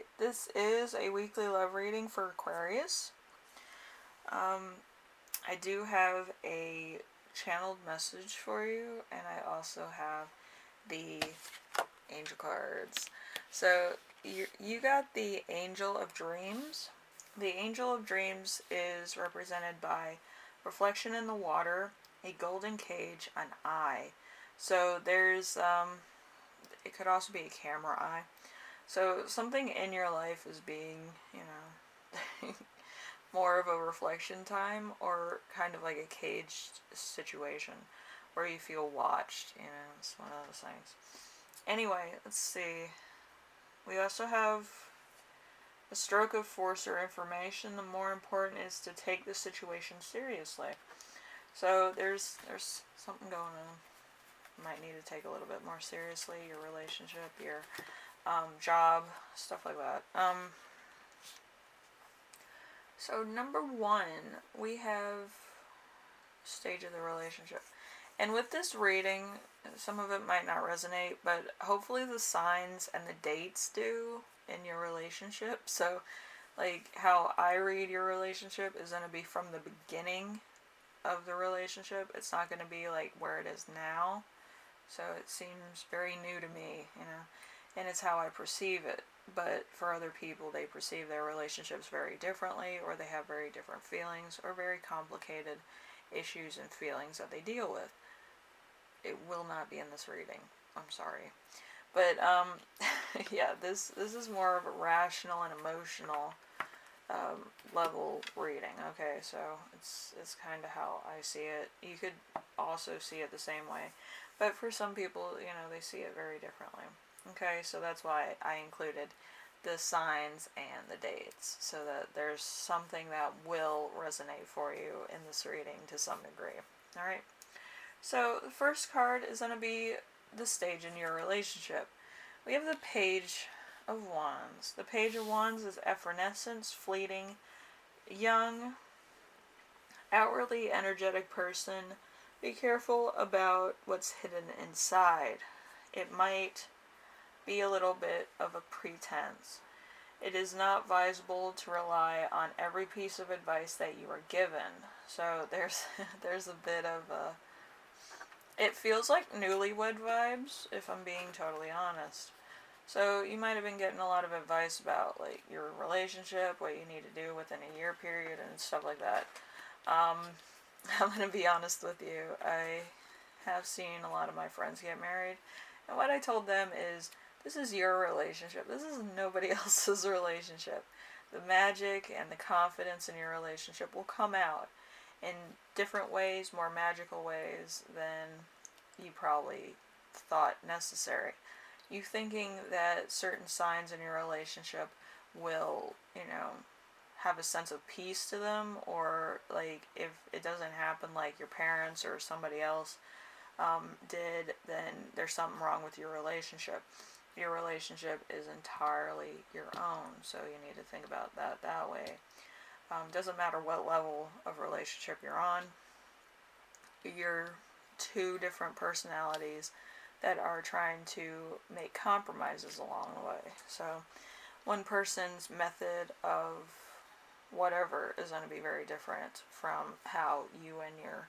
Alright, this is a weekly love reading for Aquarius. I do have a channeled message for you, and I also have the angel cards. So, you got the Angel of Dreams. The Angel of Dreams is represented by reflection in the water, a golden cage, an eye. So, there's, it could also be a camera eye. So something in your life is being, more of a reflection time, or kind of like a caged situation where you feel watched, it's one of those things. Anyway, let's see. We also have a stroke of force or information. The more important is to take the situation seriously. So there's something going on. You might need to take a little bit more seriously your relationship, your job, stuff like that. So number 1, we have stage of the relationship. And with this reading, some of it might not resonate, but hopefully the signs and the dates do in your relationship. So, like, how I read your relationship is going to be from the beginning of the relationship. It's not going to be like where it is now. So it seems very new to me, and it's how I perceive it. But for other people, they perceive their relationships very differently, or they have very different feelings, or very complicated issues and feelings that they deal with. It will not be in this reading. I'm sorry. But, yeah, this is more of a rational and emotional level reading. Okay, so it's kind of how I see it. You could also see it the same way. But for some people, they see it very differently. Okay, so that's why I included the signs and the dates, so that there's something that will resonate for you in this reading to some degree. Alright, so the first card is going to be the stage in your relationship. We have the Page of Wands. The Page of Wands is effervescence, fleeting, young, outwardly energetic person. Be careful about what's hidden inside. It might be a little bit of a pretense. It is not advisable to rely on every piece of advice that you are given. So there's a bit of a... It feels like newlywed vibes, if I'm being totally honest. So you might have been getting a lot of advice about, like, your relationship, what you need to do within a year period, and stuff like that. I'm going to be honest with you. I have seen a lot of my friends get married, and what I told them is, this is your relationship. This is nobody else's relationship. The magic and the confidence in your relationship will come out in different ways, more magical ways than you probably thought necessary. You thinking that certain signs in your relationship will, have a sense of peace to them, or, like, if it doesn't happen like your parents or somebody else did, then there's something wrong with your relationship. Your relationship is entirely your own, so you need to think about that way. Doesn't matter what level of relationship you're on. You're two different personalities that are trying to make compromises along the way. So one person's method of whatever is going to be very different from how you and your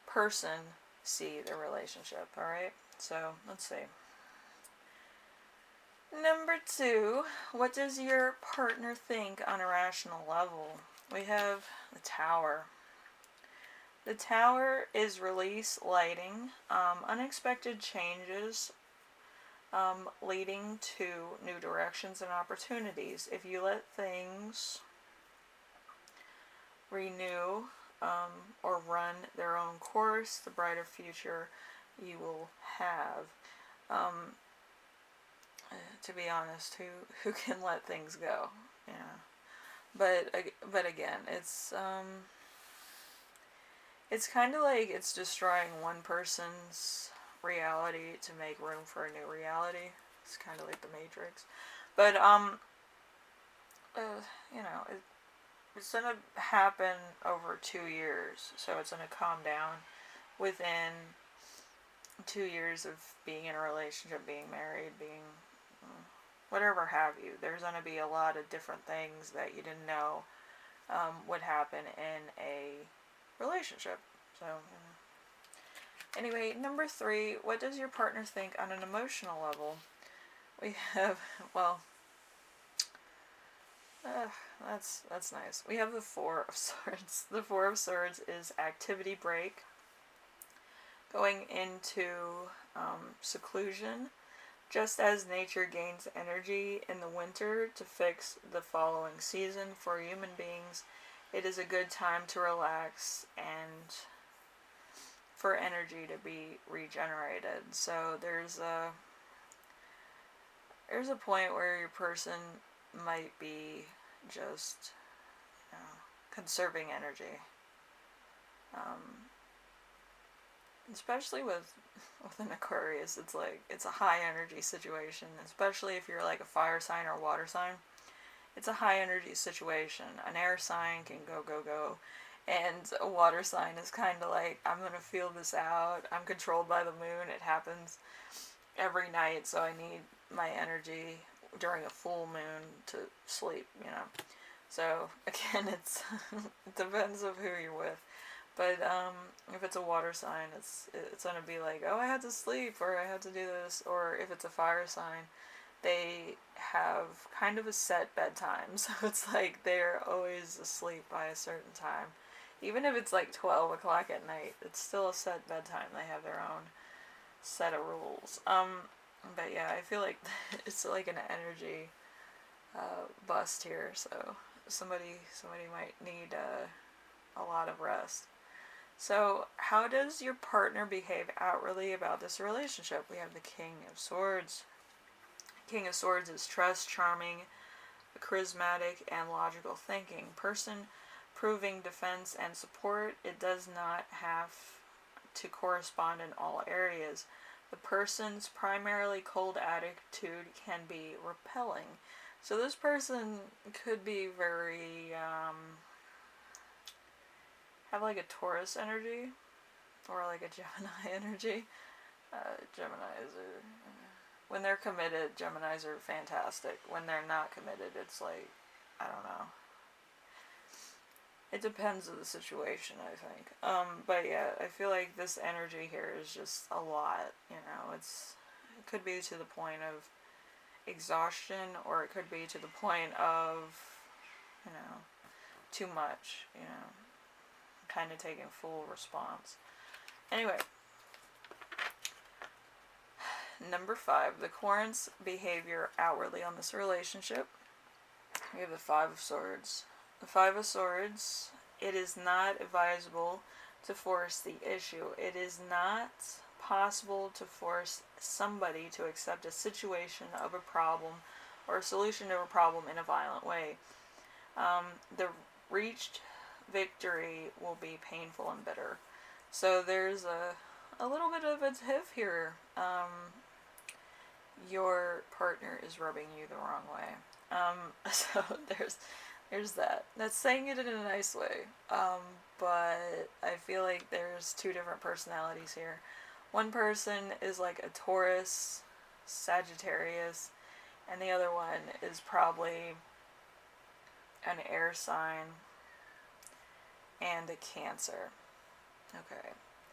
person see the relationship. Alright, so let's see. Number 2, what does your partner think on a rational level? We have the Tower. The Tower is release, lighting, unexpected changes, leading to new directions and opportunities. If you let things renew or run their own course, the brighter future you will have. To be honest, who can let things go? Yeah. But again, it's kind of like it's destroying one person's reality to make room for a new reality. It's kind of like the Matrix. But it's gonna happen over 2 years, so it's gonna calm down within 2 years of being in a relationship, being married, being whatever have you. There's going to be a lot of different things that you didn't know would happen in a relationship. So, anyway, number 3, what does your partner think on an emotional level? We have, well, that's nice. We have the 4 of Swords. The 4 of Swords is activity break, going into seclusion, just as nature gains energy in the winter to fix the following season. For human beings, it is a good time to relax and for energy to be regenerated. So there's a point where your person might be just, conserving energy. Especially with an Aquarius, it's like, it's a high energy situation, especially if you're like a fire sign or a water sign. It's a high energy situation. An air sign can go, and a water sign is kind of like, I'm going to feel this out. I'm controlled by the moon. It happens every night, so I need my energy during a full moon to sleep, So, again, it depends of who you're with. But if it's a water sign, it's going to be like, oh, I had to sleep, or I had to do this. Or if it's a fire sign, they have kind of a set bedtime. So it's like they're always asleep by a certain time. Even if it's like 12 o'clock at night, it's still a set bedtime. They have their own set of rules. But yeah, I feel like it's like an energy bust here. So somebody might need a lot of rest. So, how does your partner behave outwardly about this relationship? We have the King of Swords. King of Swords is trust, charming, charismatic, and logical thinking. Person proving defense and support. It does not have to correspond in all areas. The person's primarily cold attitude can be repelling. So this person could be very... have like a Taurus energy, or like a Gemini energy. Geminis are, when they're committed, Geminis are fantastic. When they're not committed, it's like, I don't know. It depends on the situation, I think. But yeah, I feel like this energy here is just a lot, it could be to the point of exhaustion, or it could be to the point of, too much, kind of taking full response. Anyway, number 5, the Querent's behavior outwardly on this relationship. We have the 5 of Swords. The 5 of Swords, it is not advisable to force the issue. It is not possible to force somebody to accept a situation of a problem or a solution to a problem in a violent way. The reached victory will be painful and bitter. So there's a little bit of a tiff here. Your partner is rubbing you the wrong way. So there's that. That's saying it in a nice way. But I feel like there's 2 different personalities here. One person is like a Taurus, Sagittarius, and the other one is probably an air sign and a Cancer. Okay.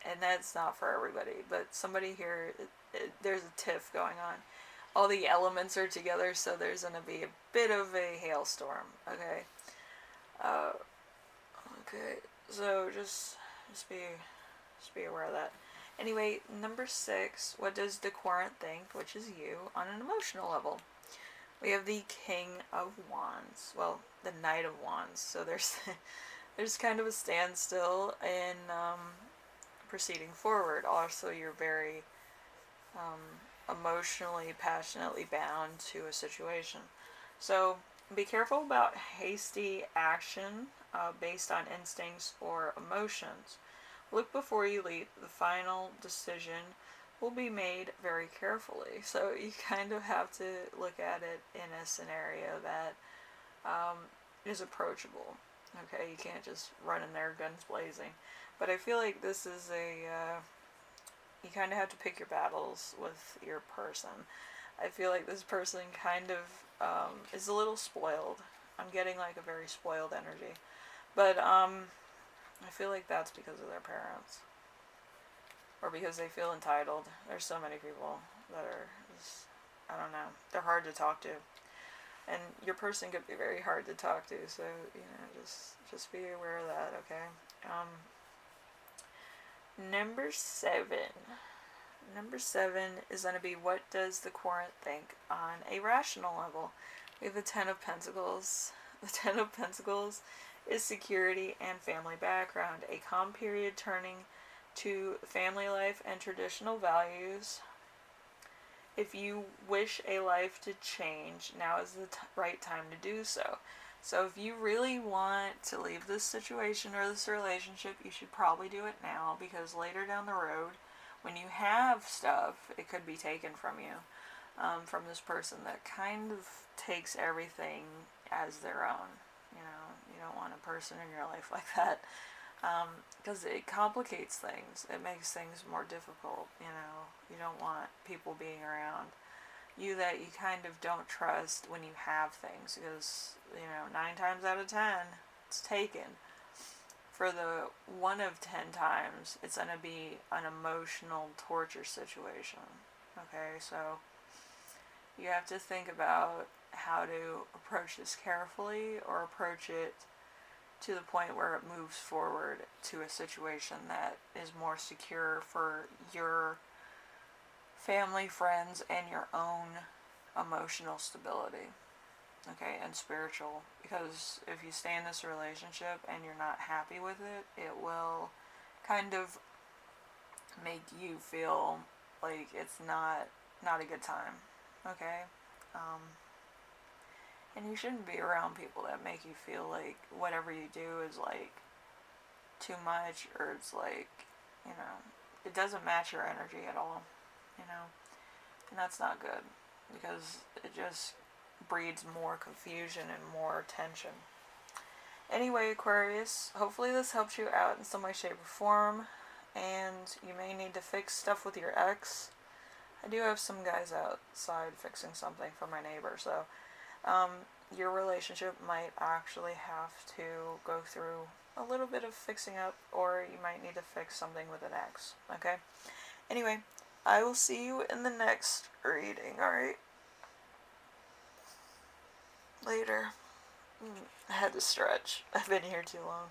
And that's not for everybody, but somebody here, there's a tiff going on. All the elements are together, so there's going to be a bit of a hailstorm. Okay. Okay. So just be aware of that. Anyway, number 6, what does the Querent think, which is you, on an emotional level? We have the King of Wands. Well, the Knight of Wands. So there's kind of a standstill in proceeding forward. Also, you're very emotionally, passionately bound to a situation. So be careful about hasty action based on instincts or emotions. Look before you leap. The final decision will be made very carefully. So you kind of have to look at it in a scenario that is approachable. Okay, you can't just run in there guns blazing. But I feel like this is you kind of have to pick your battles with your person. I feel like this person kind of is a little spoiled. I'm getting like a very spoiled energy. But I feel like that's because of their parents. Or because they feel entitled. There's so many people that are just, I don't know, they're hard to talk to. And your person could be very hard to talk to, so, just be aware of that, okay? Number 7. Number 7 is going to be, what does the Querent think on a rational level? We have the Ten of Pentacles. The Ten of Pentacles is security and family background. A calm period turning to family life and traditional values. If you wish a life to change, now is the right time to do so. So if you really want to leave this situation or this relationship, you should probably do it now, because later down the road, when you have stuff, it could be taken from you, from this person that kind of takes everything as their own. You don't want a person in your life like that, because it complicates things. It makes things more difficult. You don't want people being around you that you kind of don't trust when you have things, because 9 times out of 10 it's taken. For the 1 of 10 times, it's going to be an emotional torture situation. Okay, so you have to think about how to approach this carefully, or approach it to the point where it moves forward to a situation that is more secure for your family, friends, and your own emotional stability, okay, and spiritual. Because if you stay in this relationship and you're not happy with it, it will kind of make you feel like it's not a good time, okay? And you shouldn't be around people that make you feel like whatever you do is like too much, or it's like, it doesn't match your energy at all, and that's not good, because it just breeds more confusion and more tension. Anyway, Aquarius, hopefully this helps you out in some way, shape, or form, and you may need to fix stuff with your ex. I do have some guys outside fixing something for my neighbor, so your relationship might actually have to go through a little bit of fixing up, or you might need to fix something with an ex, okay? Anyway, I will see you in the next reading, alright? Later. I had to stretch. I've been here too long.